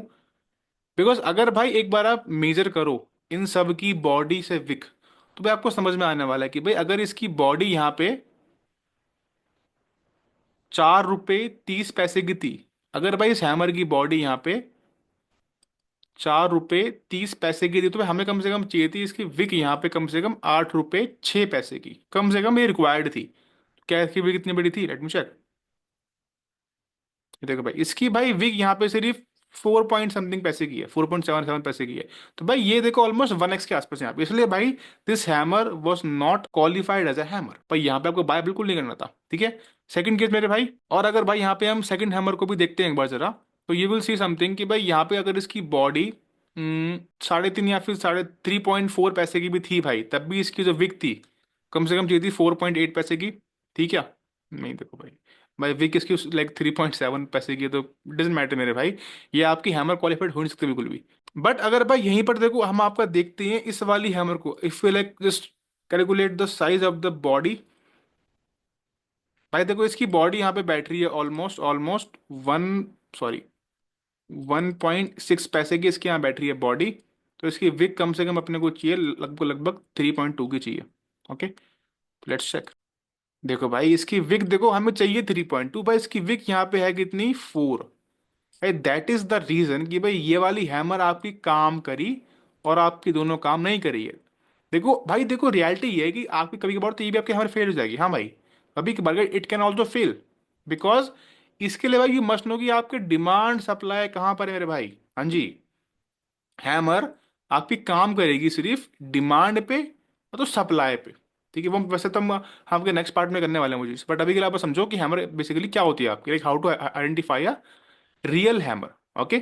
बिकॉज अगर भाई एक बार आप मेजर करो इन सब की बॉडी से विक, तो भाई आपको समझ में आने वाला है कि भाई अगर इसकी बॉडी यहाँ पे 4 रुपये 30 पैसे की थी, अगर भाई इस हैमर की बॉडी यहाँ पे 4 रुपये 30 पैसे की थी, तो भाई हमें कम से कम चाहिए थी इसकी विक यहाँ पे कम से कम 8 रुपये 6 पैसे की, कम से कम ये रिक्वायर्ड थी। क्या इसकी विक कितनी बड़ी थी? Let me check. देखो भाई इसकी भाई विक यहाँ पे सिर्फ 4 पॉइंट समथिंग पैसे की है, 4.77 पैसे की है। तो भाई ये देखो ऑलमोस्ट 1x के आसपास यहाँ पे, इसलिए भाई this hammer was not qualified as a hammer. भाई यहाँ पे आपको बाय बिल्कुल नहीं करना था। ठीक है, सेकंड केस मेरे भाई, और अगर भाई यहाँ पे हम सेकंड हैमर को भी देखते हैं एक बार जरा, तो यू विल सी समथिंग कि भाई यहाँ पे अगर इसकी बॉडी 3.5 या फिर 3.4 पैसे की भी थी भाई, तब भी इसकी जो विक थी कम से कम चाहिए थी 4.8 पैसे की। ठीक है, नहीं देखो भाई, भाई विक इसकी लाइक 3.7 पैसे की है, तो डजेंट मैटर मेरे भाई, ये आपकी हैमर क्वालिफाइड हो नहीं सकती बिल्कुल भी। बट अगर भाई यहीं पर देखो हम आपका देखते हैं इस वाली हैमर को, if you like just calculate the size of the body, भाई देखो इसकी बॉडी यहाँ पे बैठ रही है ऑलमोस्ट ऑलमोस्ट वन, सॉरी 1.6 पैसे की इसकी यहाँ बैठ रही है बॉडी। तो इसकी विक कम से कम अपने को चाहिए लगभग लगभग 3.2 की चाहिए। Okay, let's check. देखो भाई इसकी विक देखो हमें चाहिए 3.2, भाई इसकी विक यहाँ पे है कितनी? 4। भाई दैट इज द रीजन कि भाई ये वाली हैमर आपकी काम करी और आपकी दोनों काम नहीं करी है। देखो भाई, देखो रियलिटी ये है कि आपकी कभी कभार तो ये भी आपकी हैमर फेल हो जाएगी, हाँ भाई, कभी कभार it can also fail, because इसके लिए भाई यू मस्ट नो कि आपके डिमांड सप्लाई कहाँ पर है मेरे भाई। हाँ जी, हैमर आपकी काम करेगी सिर्फ डिमांड पे और तो सप्लाई पे, ठीक है। वो वैसे तो हम आपके नेक्स्ट पार्ट में करने वाले हैं मुझे, बट अभी के लिए आप बस समझो कि हैमर बेसिकली क्या होती है आपकी, like how to identify a real hammer. Okay,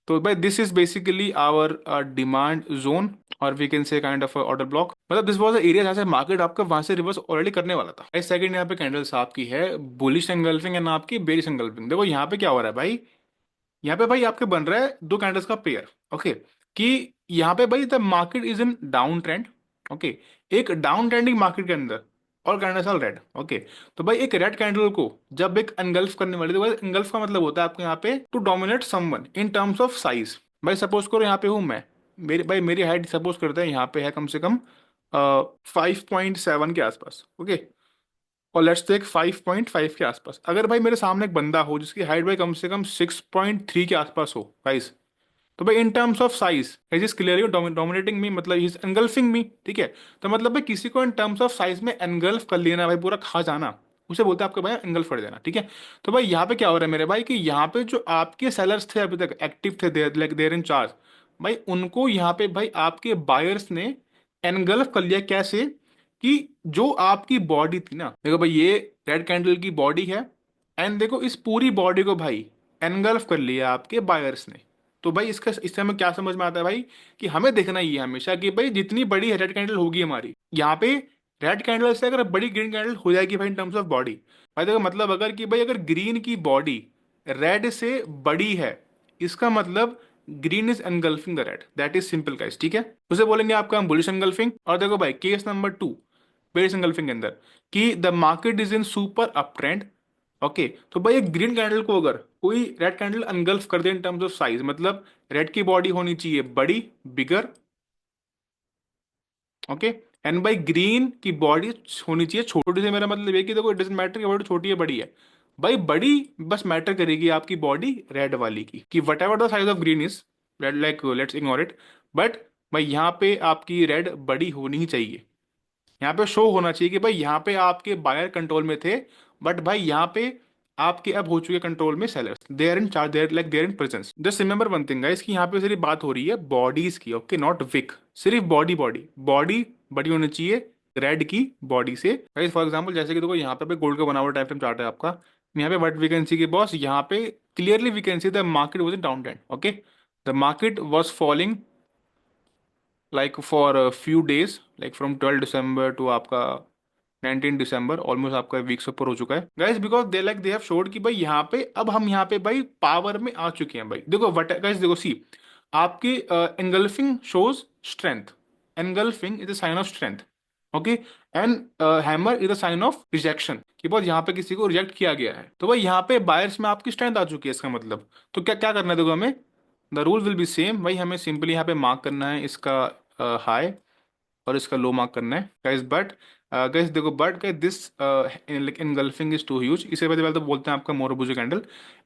तो भाई this is basically our demand zone, और we can say kind of order block, मतलब दिस वाज द एरिया जहाँ से मार्केट आपका वहां से रिवर्स ऑलरेडी करने वाला था। सेकंड यहाँ पे कैंडल्स आपकी है बुलिश एंगल्फिंग एंड आपकी बेरिश एंगल्फिंग। देखो यहाँ पे क्या हो रहा है भाई, यहाँ पे भाई आपके बन रहा है दो कैंडल्स का पेयर। ओके, कि यहाँ पे भाई the market is in down trend. Okay, एक डाउन ट्रेंडिंग मार्केट के अंदर और कैंडल्स आर रेड। ओके, तो भाई एक रेड कैंडल को जब एक एंगल्फ करने वाली, तो भाई एंगल्फ का मतलब होता है आपके यहाँ पे to dominate someone in terms of size. भाई सपोज करो यहाँ पे हूँ मैं, मेरी भाई मेरी हाइट सपोज करते हैं यहाँ पे है कम से कम 5.7 के आसपास। ओके, और लेट्स टेक 5.5 के आसपास। अगर भाई मेरे सामने एक बंदा हो जिसकी हाइट भाई कम से कम 6.3 के आसपास हो गाइस, तो भाई in terms of size is is clearly dominating me, मतलब इज एनगल्फिंग मी, ठीक है। तो मतलब भाई किसी को इन टर्म्स ऑफ साइज में एनगल्फ कर लेना भाई, पूरा खा जाना, उसे बोलते हैं आपके भाई एनगल्फ कर देना, ठीक है। तो भाई यहाँ पे क्या हो रहा है मेरे भाई कि यहाँ पे जो आपके सेलर्स थे अभी तक एक्टिव थे, देर लाइक देर इन चार्ज, भाई उनको यहाँ पे भाई आपके बायर्स ने एनगल्फ कर लिया। कैसे कि जो आपकी बॉडी थी ना, देखो भाई ये रेड कैंडल की बॉडी है, एंड देखो इस पूरी बॉडी को भाई एनगल्फ कर लिया आपके बायर्स ने। तो भाई इसका इससे हमें क्या समझ में आता है भाई, कि हमें देखना ही है हमेशा कि भाई जितनी बड़ी रेड कैंडल होगी हमारी यहाँ पे, रेड कैंडल से अगर बड़ी ग्रीन कैंडल हो जाएगी भाई इन टर्म्स ऑफ बॉडी, भाई देखो मतलब अगर कि भाई अगर ग्रीन की बॉडी रेड से बड़ी है, इसका मतलब green is engulfing the red, that is simple guys, ठीक है। उसे बोलेंगे आपका हम बुलिश एनगल्फिंग। और देखो भाई केस नंबर 2 बेरिश एनगल्फिंग के अंदर, कि the market is in super up trend. Okay, तो भाई एक ग्रीन कैंडल को अगर कोई रेड कैंडल अनगल्फ कर दे इन टर्म्स ऑफ साइज, मतलब रेड की बॉडी होनी चाहिए बड़ी, बिगर। ओके, एंड बाई ग्रीन की बॉडी होनी चाहिए छोटी से, मेरा मतलब ये कि देखो इट डजेंट मैटर कि बॉडी छोटी है बड़ी है, भाई बड़ी बस मैटर करेगी आपकी बॉडी रेड वाली की, कि what ever the size of green is red, like let's ignore it, but भाई यहाँ पे आपकी रेड बड़ी होनी ही चाहिए। यहाँ पे शो होना चाहिए कि भाई यहाँ पे आपके बायर कंट्रोल में थे, बट भाई यहाँ पे आपके अब हो चुके कंट्रोल में sellers, they are in charge, there like there in presence. Just remember one thing guys, कि यहाँ पे सिर्फ बात हो रही है बॉडीज की, ओके, नॉट विक, सिर्फ बॉडी, बॉडी बॉडी बड़ी होनी चाहिए रेड की बॉडी से। गाइस फॉर एग्जांपल जैसे कि देखो यहाँ पे गोल्ड का बना हुआ टाइम फ्रेम चार्ट है आपका, यहाँ पे व्हाट वी कैन सी के बॉस, यहाँ पे clearly we can see the market was in down trend. Okay, the market was falling like for few days, like from 12 December to आपका 19 दिसंबर, ऑलमोस्ट आपका week से ऊपर हो चुका है guys, because they like they have showed कि भाई यहाँ पे अब हम यहाँ पे भाई पावर में आ चुके हैं भाई। देखो वट गाइस, देखो सी आपकी engulfing shows strength, engulfing is a sign of strength. Okay, and hammer is a sign of rejection, कि बहुत यहाँ पे किसी को रिजेक्ट किया गया है, तो भाई यहाँ पे बायर्स में आपकी स्ट्रेंथ आ चुकी है, इसका मतलब तो क्या क्या करना है देखो हमें, the rule will be same भाई, हमें सिंपली यहाँ पे मार्क करना है इसका हाई और इसका लो मार्क करना है गाइस। बट गाइस देखो, but guys this engulfing is too huge, इसे पहले तो बोलते हैं आपका मोरोबुजो कैंडल।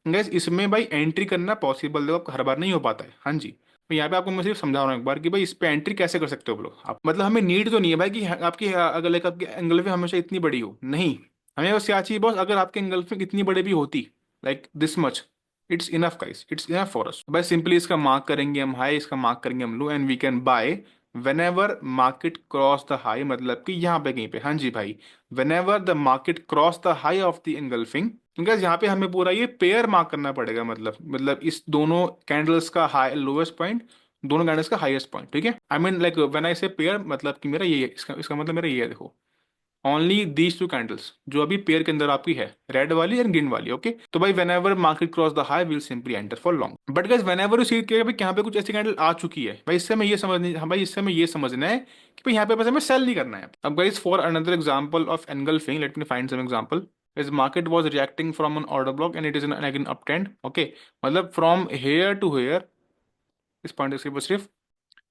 गाइस इसमें भाई एंट्री करना पॉसिबल, देखो आपका हर बार नहीं हो पाता है, हाँ जी। तो यहाँ पे आपको मैं सिर्फ समझा रहा हूँ एक बार कि भाई इस पे एंट्री कैसे कर सकते हो आप लोग, आप मतलब हमें नीड तो नहीं है भाई कि आपकी अगर लाइक आपकी एंगल्फिंग हमेशा इतनी बड़ी हो, नहीं, हमें बस क्या चाहिए बॉस, अगर आपकी एंगल्फिंग इतनी बड़ी भी होती like this much, it's enough guys, it's enough for us. भाई सिंपली इसका मार्क करेंगे हम हाई, इसका मार्क करेंगे हम low, and we can buy whenever market cross the high, मतलब कि यहाँ पे कहीं पे, हाँ जी भाई, whenever the market cross the high of the engulfing, क्योंकि यहाँ पे हमें पूरा ये पेयर मार्क करना पड़ेगा, मतलब इस दोनों कैंडल्स का हाई लोएस्ट पॉइंट, दोनों कैंडल्स का हाईएस्ट पॉइंट, ठीक है। I mean like when I से पेयर, मतलब कि मेरा ये है, इसका इसका मतलब मेरा ये है, देखो ओनली दीज टू कैंडल्स जो अभी पेयर के अंदर आपकी है, रेड वाली एंड ग्रीन वाली। ओके, तो भाई whenever market cross the high will simply enter for long, but guys whenever you see कि भाई यहाँ पे कुछ ऐसी कैंडल आ चुकी है भाई, इससे हमें ये समझ, हाँ भाई इससे हमें ये समझना है कि भाई यहाँ पे बस हमें सेल नहीं करना है। अब guys for another example of engulfing, let me find some example. इस market was reacting from an order block and it is like an up trend. Okay, मतलब फ्रॉम हेयर टू हेयर, इस point से सिर्फ।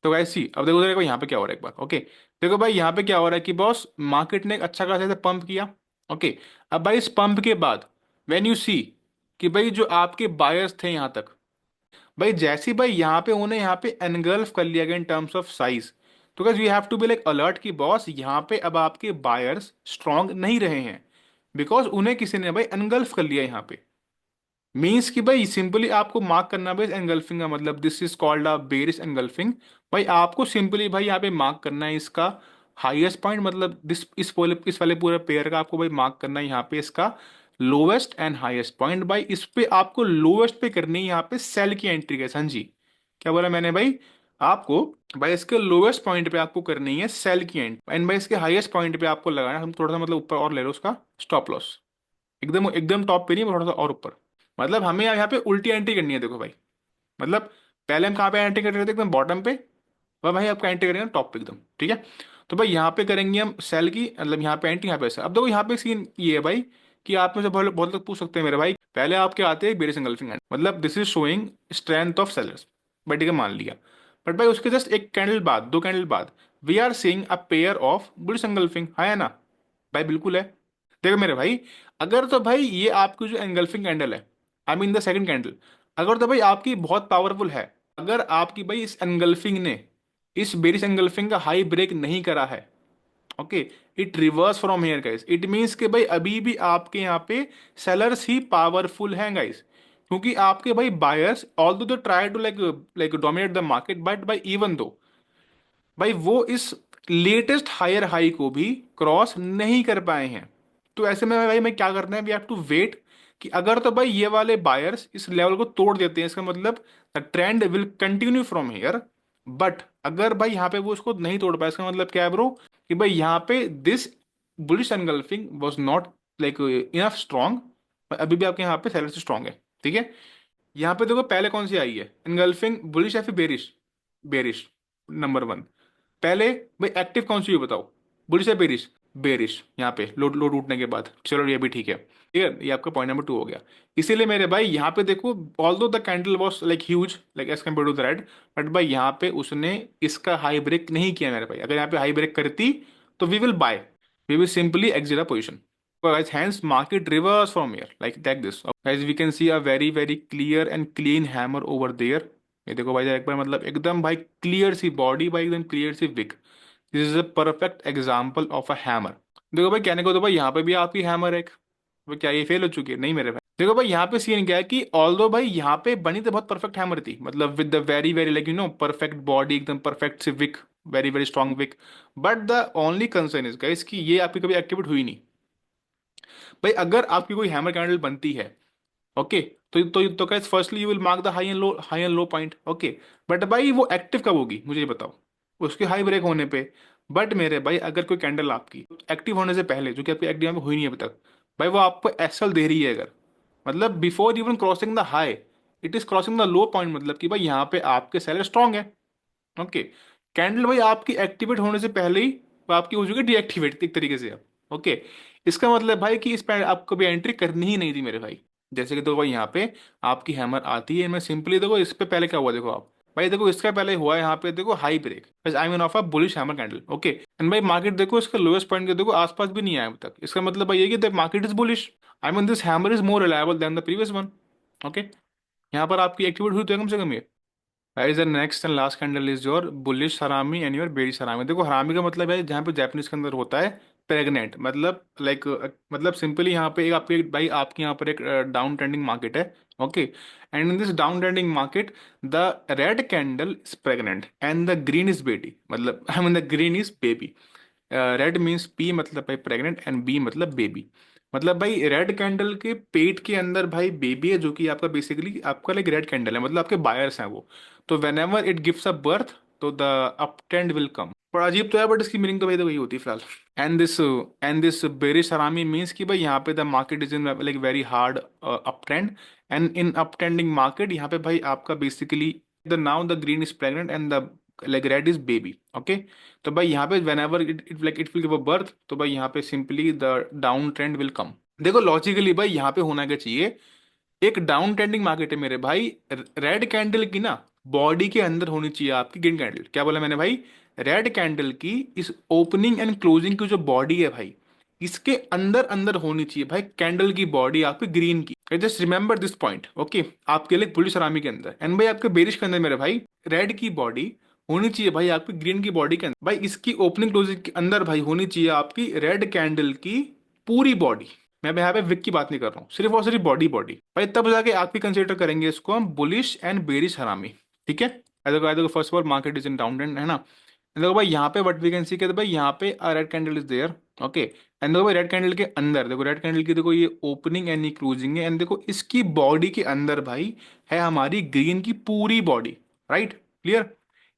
तो guys सी अब देखो देखो यहाँ पे क्या हो रहा है एक बार। ओके, देखो भाई यहाँ पे क्या हो रहा है कि बॉस मार्केट ने एक अच्छा खासा पंप किया। ओके, अब भाई इस पंप के बाद व्हेन यू सी कि भाई जो आपके बायर्स थे यहाँ तक, भाई जैसे ही भाई यहाँ पे उन्हें यहाँ पे एनगल्फ कर लिया गया इन टर्म्स ऑफ साइज, तो guys we have to be like alert कि बॉस यहाँ पे अब आपके बायर्स स्ट्रांग नहीं रहे हैं, बिकॉज उन्हें किसी ने भाई एनगल्फ कर लिया यहाँ पे। मीन्स कि भाई सिंपली आपको मार्क करना भाई एंगल्फिंग का मतलब this is called a berries engulfing. भाई आपको सिंपली भाई यहाँ पे मार्क करना है इसका हाईएस्ट पॉइंट, मतलब दिस इस वाले पूरे पेयर का आपको भाई मार्क करना है यहाँ पे इसका लोवेस्ट एंड हाईएस्ट पॉइंट। भाई इस पे आपको लोवेस्ट पे करनी है यहाँ पे सेल की एंट्री के। हाँ जी, क्या बोला मैंने भाई आपको? भाई इसके लोवेस्ट पॉइंट पे आपको करनी है सेल की एंट्री, एंड भाई इसके हाईएस्ट पॉइंट पे आपको लगाना है, हम थोड़ा सा मतलब ऊपर और ले लो उसका स्टॉप लॉस, एकदम एकदम टॉप पे नहीं, थोड़ा सा और ऊपर। मतलब हमें यहाँ पे उल्टी एंट्री करनी है, देखो भाई। मतलब पहले हम कहाँ पे एंट्री कर रहे थे? एकदम बॉटम पे। वह भाई आपका एंट्री करेंगे टॉप पे एकदम, ठीक है। तो भाई यहाँ पे करेंगे हम सेल की, मतलब यहाँ पे एंट्री, यहाँ पे ऐसा। अब देखो यहाँ पे सीन ये है भाई कि आप में से बहुत बहुत लोग पूछ सकते हैं मेरे भाई, पहले आपके आते हैं बेरिस एंगल्फिंग, मतलब this is showing strength of sellers, but ठीक है मान लिया। बट भाई उसके जस्ट एक कैंडल बाद, दो कैंडल बाद, we are seeing a pair of bullish engulfing, है ना भाई? बिल्कुल है। देखो मेरे भाई, अगर तो भाई ये आपकी जो एंगल्फिंग कैंडल है, I mean the second candle, अगर तो भाई आपकी बहुत पावरफुल है, अगर आपकी भाई इस एंगल्फिंग ने इस बेरिश एंगल्फिंग का हाई ब्रेक नहीं करा है, okay, it reverse from here guys, it means कि भाई अभी भी आपके यहाँ पे सेलर्स ही पावरफुल हैं गाइस, क्योंकि आपके भाई buyers although they try to like like dominate the market, but भाई इवन दो भाई वो इस लेटेस्ट हायर हाई को भी क्रॉस नहीं कर पाए हैं। तो ऐसे में भाई मैं क्या करना है, वी हैव टू वेट कि अगर तो भाई ये वाले बायर्स इस लेवल को तोड़ देते हैं, इसका मतलब the trend will continue from here. But अगर भाई यहाँ पे वो उसको नहीं तोड़ पाए, इसका मतलब क्या है ब्रो, कि भाई यहाँ पे this bullish engulfing was not like enough strong, अभी भी आपके यहाँ पे सेलर से स्ट्रॉन्ग है, ठीक है। यहाँ पे देखो पहले कौन सी आई है एनगल्फिंग, बुलिश या फिर बेरिश? Bearish number one. पहले भाई एक्टिव कौन सी हुई बताओ, बुलिश या बेरिश? बेरिश। यहाँ पे लोड लोड उठने के बाद, चलो ये भी ठीक है, ठीक है, ये आपका पॉइंट नंबर टू हो गया। इसीलिए मेरे भाई यहाँ पे देखो, although the candle was like huge like as compare to the red, but भाई यहाँ पे उसने इसका हाई ब्रेक नहीं किया मेरे भाई। अगर यहाँ पे हाई ब्रेक करती तो we will buy, we will simply exit a position. So guys, hence market reverse from here like this. Guys, we can see a very clear and clean hammer over there. ये देखो भाई एक बार, मतलब एकदम भाई clear सी body, भाई एकदम clear see wick. This is a perfect example of a hammer. देखो भाई कहने को तो भाई यहाँ पे भी आपकी हैमर है एक, वो क्या ये फेल हो चुकी है? नहीं मेरे भाई। देखो भाई यहाँ पे सीन क्या है कि ऑल्दो भाई यहाँ पे बनी तो बहुत परफेक्ट हैमर थी, मतलब with the very like perfect body, एकदम परफेक्ट सी wick, very strong wick. But the only concern is guys कि ये आपकी कभी एक्टिवेट हुई नहीं। भाई अगर आपकी कोई हैमर कैंडल बनती है, ओके, तो guys firstly you will mark the high and low point, okay. But भाई वो एक्टिव कब होगी मुझे ये बताओ, उसके हाई ब्रेक होने पे। बट मेरे भाई अगर कोई कैंडल आपकी एक्टिव होने से पहले, जो कि आपकी एक्टिव हुई नहीं है अभी तक, भाई वो आपको एसएल दे रही है अगर, मतलब before even crossing the high, it is crossing the low point, मतलब कि भाई यहाँ पे आपके सेलर स्ट्रांग है, ओके। कैंडल भाई आपकी एक्टिवेट होने से पहले ही वो आपकी हो चुकी डीएक्टिवेट एक तरीके से अब, ओके। इसका मतलब भाई कि इस पे आपको भी एंट्री करनी ही नहीं थी मेरे भाई। जैसे कि देखो भाई यहाँ पे आपकी हैमर आती है, मैं सिंपली देखो इस पे पहले क्या हुआ देखो आप, भाई देखो इसका पहले हुआ है यहाँ पे देखो high break, I mean of a bullish hammer candle, okay. And भाई मार्केट देखो इसका लोएस्ट पॉइंट के देखो आसपास भी नहीं आया अभी तक, इसका मतलब भाई ये कि the market is bullish, I mean this hammer is more reliable then the previous one, okay. यहाँ पर आपकी एक्टिवेट हुई तो है कम से कम ये। Guys the next and last candle is your bullish हरामी एंड योर बेरिश हरामी। देखो हरामी का मतलब है जहाँ पे जापानीज के अंदर होता है प्रेग्नेंट, मतलब लाइक मतलब सिंपली यहाँ पे एक आपके भाई आपके यहाँ पर एक डाउन ट्रेंडिंग मार्केट है, okay. And in this down trending market the red candle is pregnant and the green is बेटी, मतलब I mean the green is baby. Red means P मतलब भाई प्रेग्नेंट, एंड बी मतलब baby. मतलब भाई red candle के पेट के अंदर भाई बेबी है, जो कि आपका बेसिकली आपका लाइक रेड कैंडल है, मतलब आपके बायर्स हैं वो। तो whenever it gives a birth, तो the up trend will come. पर अजीब तो है, बट इसकी मीनिंग तो भाई तो वही होती है फिलहाल। एंड दिस बेरिश हरामी मीन्स कि भाई यहाँ पे the market is in like very hard up trend, and in up trending market यहाँ पे भाई आपका basically the now the green is pregnant and the like red is baby, okay. तो भाई यहाँ पे when ever it like it will give a birth, तो भाई यहाँ पे simply the down trend will कम। देखो लॉजिकली भाई यहाँ पे होना क्या चाहिए, एक डाउन ट्रेंडिंग मार्केट है मेरे भाई, रेड कैंडल की ना बॉडी के अंदर होनी चाहिए आपकी ग्रीन कैंडल। क्या बोला मैंने भाई? रेड कैंडल की इस ओपनिंग एंड क्लोजिंग की जो बॉडी है भाई, इसके अंदर अंदर होनी चाहिए भाई कैंडल की बॉडी आपकी ग्रीन की। Just remember this point, okay. आपके लिए पुलिस आर्मी के अंदर एंड भाई आपके बेरिश के अंदर मेरे भाई रेड की बॉडी होनी चाहिए भाई आपकी ग्रीन की बॉडी के अंदर। भाई इसकी ओपनिंग क्लोजिंग के अंदर भाई होनी चाहिए आपकी रेड कैंडल की पूरी बॉडी। मैं यहाँ पे विक की बात नहीं कर रहा हूँ, सिर्फ और सिर्फ बॉडी बॉडी भाई, तब जाके आपकी कंसिडर करेंगे इसको हम बुलिश एंड बेरिश हरामी, ठीक है। देखो first of all market is in down है ना। देखो भाई यहाँ पे व्हाट वी कैन सी कहते भाई यहाँ पे red candle is there, okay. And देखो भाई रेड कैंडल के अंदर देखो, रेड कैंडल की देखो ये ओपनिंग एंड ये क्लोजिंग है, एंड देखो इसकी बॉडी के अंदर भाई है हमारी ग्रीन की पूरी बॉडी, राइट, क्लियर।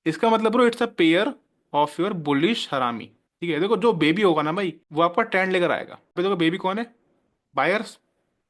इसका मतलब bro it's a pair of your bullish हरामी, ठीक है। देखो जो बेबी होगा ना भाई वो आपका ट्रेंड लेकर आएगा। भाई देखो बेबी कौन है, बायर्स,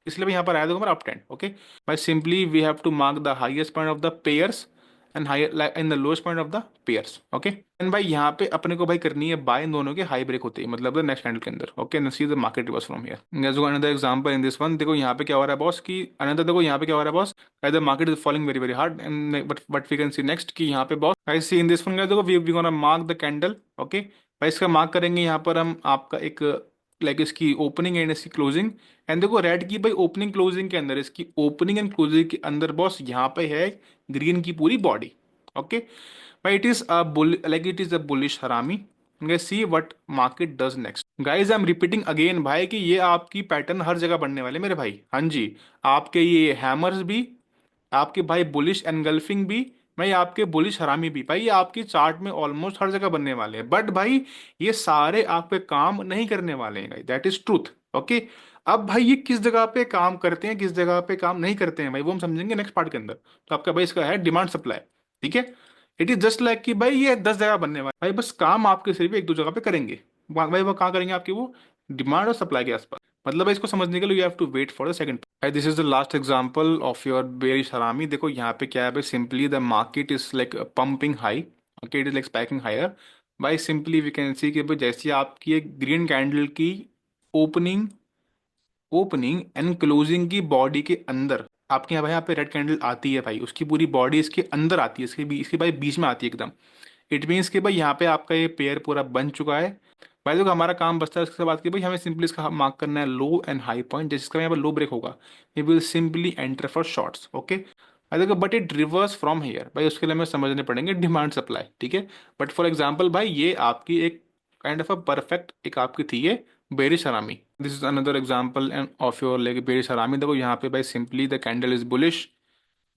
इसलिए भाई यहाँ पर आया देखो हमारा up trend, okay. By simply we have to mark the highest point of the pairs and higher in the lowest point of the pairs, okay. And भाई यहाँ पे अपने को भाई करनी है बाय इन दोनों के हाई ब्रेक होते हैं, मतलब द नेक्स्ट कैंडल के अंदर, okay. And see the market reverse from here. जैसे another example in this one, देखो यहाँ पे क्या हो रहा है बॉस की अनदर, देखो यहाँ पे क्या हो रहा है boss, the market is falling very very hard and but we can see next की यहाँ पे boss I see in this one, देखो we gonna mark the candle, okay. भाई इसका मार्क करेंगे यहाँ पर हम आपका एक लाइक इसकी ओपनिंग एंड इसकी क्लोजिंग। एंड देखो रेड की भाई ओपनिंग क्लोजिंग के अंदर, इसकी ओपनिंग एंड क्लोजिंग के अंदर बॉस यहाँ पे है ग्रीन की पूरी बॉडी, ओके। भाई it is a bull like it is a bullish हरामी। See what market does next guys, I am repeating again भाई कि ये आपकी पैटर्न हर जगह बनने वाले मेरे भाई, हाँ जी। आपके ये हैमर्स भी, आपके भाई बुलिश एनगल्फिंग भी, भाई आपके बुलिश हरामी भी, भाई ये आपकी चार्ट में ऑलमोस्ट हर जगह बनने वाले हैं। बट भाई ये सारे आप पे काम नहीं करने वाले हैं, दैट इज ट्रूथ, ओके। अब भाई ये किस जगह पे काम करते हैं किस जगह पे काम नहीं करते हैं भाई वो हम समझेंगे नेक्स्ट पार्ट के अंदर। तो आपका भाई इसका है डिमांड सप्लाई, ठीक है। इट इज जस्ट लाइक कि भाई ये 10 जगह बनने वाले भाई, बस काम आपके सिर्फ एक दो जगह पे करेंगे। भाई वो कहाँ करेंगे आपकी वो डिमांड और सप्लाई के आसपास। मतलब भाई इसको समझने के लिए you have to wait for the second. This is the last example of your bearish harami. देखो यहाँ पे क्या है भाई, simply the market is like pumping high, okay, it is like spiking higher. भाई सिंपली वी कैन सी कि भाई जैसे आपकी एक ग्रीन कैंडल की ओपनिंग ओपनिंग एंड क्लोजिंग की बॉडी के अंदर आपके यहाँ भाई यहाँ पे रेड कैंडल आती है भाई, उसकी पूरी बॉडी इसके अंदर आती है, इसके भाई बीच में आती है एकदम। इट मीन्स कि भाई यहाँ पे आपका ये पेयर पूरा बन चुका है। भाई देखो हमारा काम बचता है इसके बाद कि भाई हमें सिंपली इसका मार्क करना है लो एंड हाई पॉइंट, जिसका यहाँ पर लो ब्रेक होगा ये will simply enter for shorts, okay. भाई देखो but it reverse from hair, भाई उसके लिए हमें समझने पड़ेंगे डिमांड सप्लाई, ठीक है। बट फॉर एग्जाम्पल भाई ये आपकी एक काइंड ऑफ अ परफेक्ट एक आपकी थी ये bearish harami. This is another example and of your like bearish harami. देखो यहाँ पे भाई simply the candle is bullish,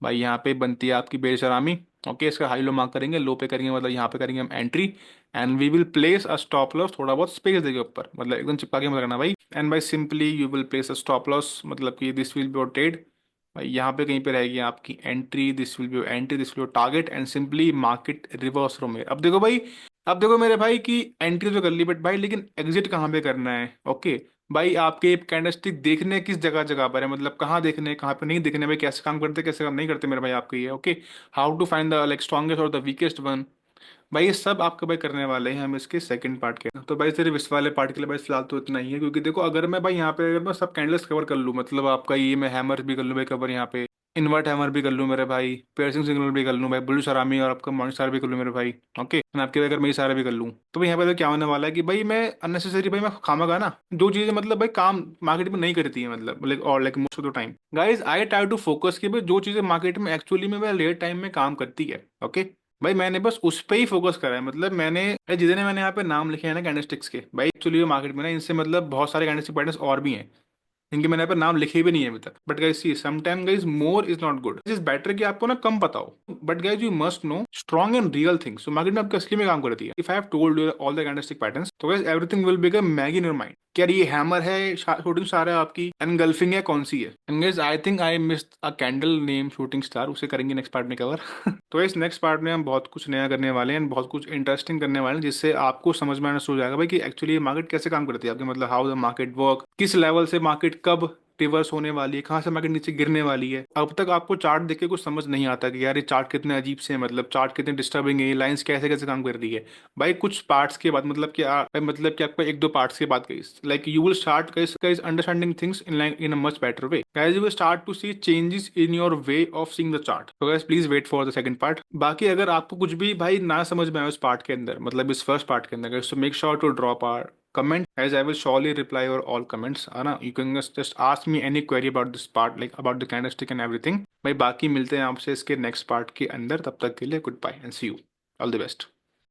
भाई यहाँ पे बनती है आपकी बेशरामी, ओके। इसका हाई लो मार्क करेंगे, लो पे करेंगे मतलब यहाँ पे करेंगे हम entry and we will place a stop loss, थोड़ा बहुत स्पेस देंगे ऊपर, मतलब एकदम चिपका के मत करना भाई। एंड भाई simply you will place a stop loss, मतलब कि this will be your trade. भाई यहाँ पे कहीं पे रहेगी आपकी entry, this will be your entry, this will your target and simply market reverse from here. अब देखो भाई, अब देखो मेरे भाई की एंट्री तो कर ली बट भाई लेकिन एग्जिट कहाँ पे करना है, ओके। भाई आपके कैंडलस्टिक देखने किस जगह जगह पर है, मतलब कहाँ देखने हैं कहाँ पे नहीं देखने, भाई कैसे काम करते कैसे काम नहीं करते मेरे भाई आपके ये, okay. How to find the like strongest और द वीकेस्ट वन, भाई ये सब आपके भाई करने वाले हैं हम इसके सेकंड पार्ट के। तो भाई सिर्फ इस वाले पार्ट के लिए भाई फिलहाल तो इतना ही है, क्योंकि देखो अगर मैं भाई यहाँ पे अगर मैं सब कैंडल्स कवर कर लूँ, मतलब आपका ये मैं हैमर भी कर लूँ भाई कवर, यहाँ पे इन्वर्ट हैमर भी कर लूँ मेरे भाई, पियर्सिंग सिग्नल भी कर लूँ भाई, बुलिश हरामी और आपका मॉर्निंग स्टार भी कर लूँ मेरे भाई, ओके। मैं आपके अगर मैं ये सारे भी कर लूँ तो भाई यहाँ पे तो क्या होने वाला है कि भाई मैं अननेसेसरी भाई मैं खामगा ना जो चीजें मतलब भाई काम मार्केट में नहीं करती है, मतलब लाइक और like most of the time guys I try to focus कि भाई जो चीजें मार्केट में एक्चुअली में भाई लेट टाइम में काम करती है, ओके। भाई मैंने बस उस पे ही फोकस करा है, मतलब मैंने जितने मैंने यहाँ पे नाम लिखे हैं ना कैंडलस्टिक्स के, भाई एक्चुअली मार्केट में ना इनसे मतलब बहुत सारे कैंडलस्टिक पैटर्न्स और भी हैं इनके मैंने यहाँ पे नाम लिखे भी नहीं है अभी तक। But guys see sometime guys more is not good, is better कि आपको ना कम पता हो, but guys you must know strong and real things. So market में आपको असली में काम करती है। If I have told you all the candlestick patterns तो guys everything will become Maggi in your mind. क्या ये हैमर है, शूटिंग स्टार है आपकी, एनगल्फिंग है, कौन सी है। And guys I think I missed a candle name shooting star, उसे करेंगे नेक्स्ट पार्ट में कवर। तो इस नेक्स्ट पार्ट में हम बहुत कुछ नया करने वाले हैं, बहुत कुछ इंटरेस्टिंग करने वाले हैं, जिससे आपको समझ में आना शुरू हो जाएगा भाई कि एक्चुअली मार्केट कैसे काम करती है आपके, मतलब हाउ द मार्केट वर्क, किस लेवल से मार्केट कब रिवर्स होने वाली है, कहाँ से मार्केट नीचे गिरने वाली है। अब तक आपको चार्ट देख के कुछ समझ नहीं आता कि यार ये चार्ट कितने अजीब से हैं, मतलब चार्ट कितने डिस्टर्बिंग है, ये लाइंस कैसे कैसे काम कर रही है। भाई कुछ पार्ट्स के बाद मतलब कि मतलब कि आपको एक दो पार्ट्स के बाद guys like you will start guys understanding things in a much better way, guys you will start to see changes in your way of seeing the chart. तो guys please wait for the second part. बाकी अगर आपको कुछ भी भाई ना समझ में आए उस पार्ट के अंदर, मतलब इस फर्स्ट पार्ट के अंदर, तो make sure to drop our comment, as I will surely reply your all comments, है ना. You can just ask me any query about this part, like about the candlestick and everything. भाई बाकी मिलते हैं आपसे इसके नेक्स्ट पार्ट के अंदर. तब तक के लिए goodbye and see you. All the best.